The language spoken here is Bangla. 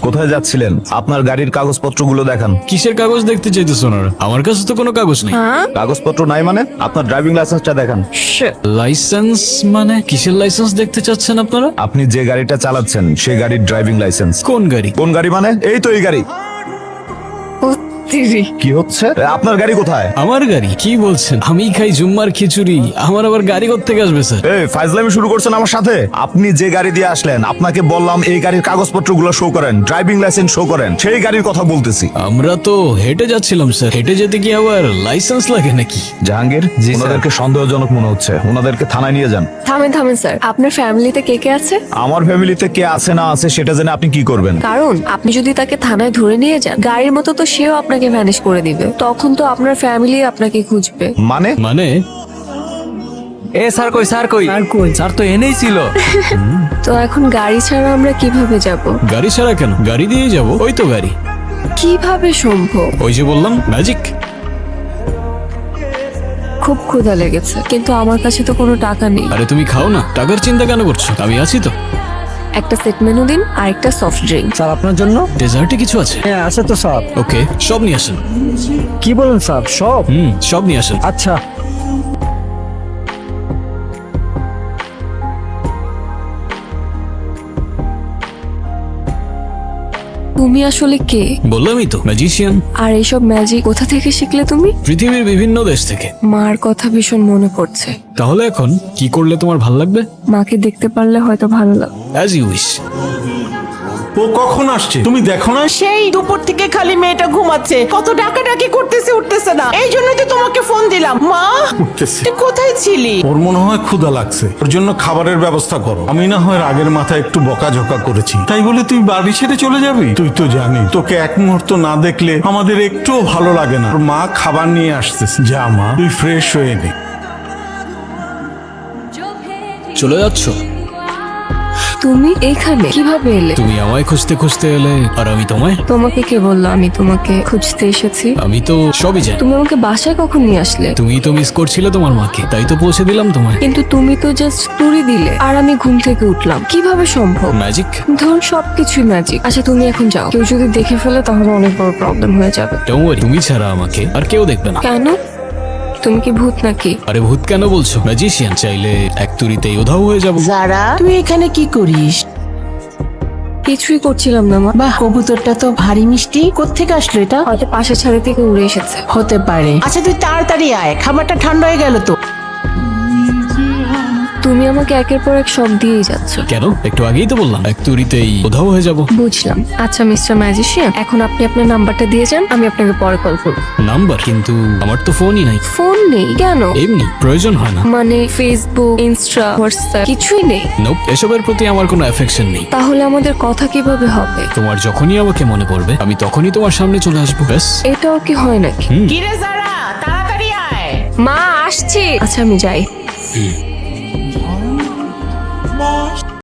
কোথায় যাচ্ছিলেন? আপনার গাড়ির কাগজপত্রগুলো দেখান। কিসের কাগজ দেখতে চাইতেছো ওনারা? আমার কাছে তো কোনো কাগজ নেই। কাগজপত্র নাই মানে? আপনার ড্রাইভিং লাইসেন্সটা দেখান। লাইসেন্স মানে কিসের লাইসেন্স দেখতে চাচ্ছেন আপনারা? আপনি যে গাড়িটা চালাচ্ছেন সেই গাড়ির ড্রাইভিং লাইসেন্স। কোন গাড়ি? কোন গাড়ি মানে? এই তো এই গাড়ি। কি হচ্ছে? আপনার গাড়ি কোথায়? আমার গাড়ি? কি বলছেন? আমি খাই জুম্মার খিচুড়ি, আমার আবার গাড়ি কোত্থেকে আসবে স্যার? এই ফাইজলামি শুরু করছেন আমার সাথে। আপনি যে গাড়ি দিয়ে আসলেন, আপনাকে বললাম এই গাড়ির কাগজপত্রগুলো শো করেন, ড্রাইভিং লাইসেন্স শো করেন। সেই গাড়ির কথা বলতেছি। আমরা তো হেঁটে যাচ্ছিলাম স্যার। হেঁটে যেতে কি আবার লাইসেন্স লাগে নাকি? জাহাঙ্গীর, ওনাদেরকে সন্দেহজনক মনে হচ্ছে, ওনাদেরকে থানায় নিয়ে যান। থামেন থামেন স্যার, আপনার ফ্যামিলিতে কে কে আছে? আমার ফ্যামিলিতে কে আছে না আছে সেটা জেনে আপনি কি করবেন? কারণ আপনি যদি তাকে থানায় ধরে নিয়ে যান, গাড়ির মতো তো সেও আপনাকে ভ্যানিশ করে দিবে। তখন তো আপনার ফ্যামিলি আপনাকে খুঁজবে। মানে? মানে স্যার কই স্যার তো এনেই ছিল। তো এখন গাড়ি ছাড়া আমরা কিভাবে যাব? গাড়ি ছাড়া কেন? গাড়ি দিয়েই যাবো। ওই তো গাড়ি। কিভাবে সম্ভব? ওই যে বললাম, ম্যাজিক। খুব ক্ষুধা লেগেছে, কিন্তু আমার কাছে তো কোনো টাকা নেই। আরে তুমি খাও না, টাকার চিন্তা কেন করছো? আমি আছি তো। একটা সেট মেনু দিন আর একটা সফট ড্রিঙ্ক। স্যার আপনার জন্য? ডেজার্টে কিছু আছে? হ্যাঁ আছে তো স্যার। ওকে, সব নিয়ে আসেন। কি বলেন স্যার? সব? সব নিয়ে আসেন। আচ্ছা। তুমি আসলে কে? বললামই তো, ম্যাজিশিয়ান। আর এইসব ম্যাজিক কোথা থেকে শিখলে তুমি? পৃথিবীর বিভিন্ন দেশ থেকে। মার কথা ভীষণ মনে পড়ছে। তাহলে এখন কি করলে তোমার ভাল লাগবে? মাকে দেখতে পারলে হয়তো ভালো লাগবে। As you wish. ও কখন আসছে তুমি দেখো না? সেই দুপুর থেকে খালি মেয়েটা ঘুমাচ্ছে, কত ডাকাডাকি করতেছে, উঠতেছে না। এই জন্যই তো তোমাকে ফোন দিলাম। মা, উঠতেছে। তুই কোথায় ছিলি? ওর মনে হয় ক্ষুধা লাগছে, ওর জন্য খাবারের ব্যবস্থা করো। আমি না হয় রাগের মাথায় একটু বকাঝকা করেছি, তাই বলে তুই বাড়ি ছেড়ে চলে যাবি? তুই তো জানিস তোকে এক মুহূর্ত না দেখলে আমাদের একটুও ভালো লাগে না। ওর মা খাবার নিয়ে আসতেছে, যা মা তুই ফ্রেশ হয়ে নে। চলে যাচ্ছ? তুমি এখানে কিভাবে এলে? তুমি আমায় খুঁজতে খুঁজতে এলে, আর আমি তোমায়। তোমাকে কে বললো আমি তোমাকে খুঁজতে এসেছি? আমি তো সবই জানি। তুমি আমাকে বাসায় কখন নিয়ে আসলে? তুমি তো মিস করছিলে তোমার মাকে, তাই তো পৌঁছে দিলাম তোমায়। কিন্তু তুমি তো জাস্ট তুড়ি দিলে আর আমি ঘুম থেকে উঠলাম। কিভাবে সম্ভব? ম্যাজিক। ধর সবকিছুই ম্যাজিক। আচ্ছা তুমি এখন যাও, কেউ যদি দেখে ফেলে তাহলে অনেক বড় প্রবলেম হয়ে যাবে। ডোন্ট ওয়ারি, তুমি ছাড়া আমাকে আর কেউ দেখবে না। কেন? তুমি কি ভূত নাকি? আরে ভূত কেন বলছো? ম্যাজিশিয়ান, চাইলে এক তুড়িতেই উধাও হয়ে যাবো। যারা, তুই এখানে কি করিস? কিছুই করছিলাম না মা। বাহ, কবুতরটা তো ভারী মিষ্টি। কোত্থেকে আসলো এটা? হয়তো পাশের ছাড়ি থেকে উড়ে এসেছে। হতে পারে। আচ্ছা তুই তাড়াতাড়ি আয়, খাবারটা ঠান্ডা হয়ে গেল তো। তুমি আমাকে একের পর এক শক দিয়েই যাচ্ছ। কেন? একটু আগেই তো বললাম এক তুড়িতেই উধাও হয়ে যাবো। বুঝলাম। আচ্ছা মিস্টার ম্যাজিশিয়ান, এখন আপনি আপনার নাম্বারটা দিয়ে যান, আমি আপনাকে পরে কল করব। নাম্বার? কিন্তু আমার তো ফোনই নাই। ফোন নেই? কেন? এমনি প্রয়োজন হয় না। মানে ফেসবুক, ইনস্টা, হোয়াটসঅ্যাপ কিছুই নেই? নোপ, এসবের প্রতি আমার কোনো অ্যাফেকশন নেই। তাহলে আমাদের কথা কিভাবে হবে? তোমার যখনই আমাকে মনে পড়বে আমি তখনই তোমার সামনে চলে আসবো, ব্যাস। এটাও কি হয় নাকি? কিরে যারা, তাড়াতাড়ি আয়। মা আসছি। আচ্ছা আমি যাই।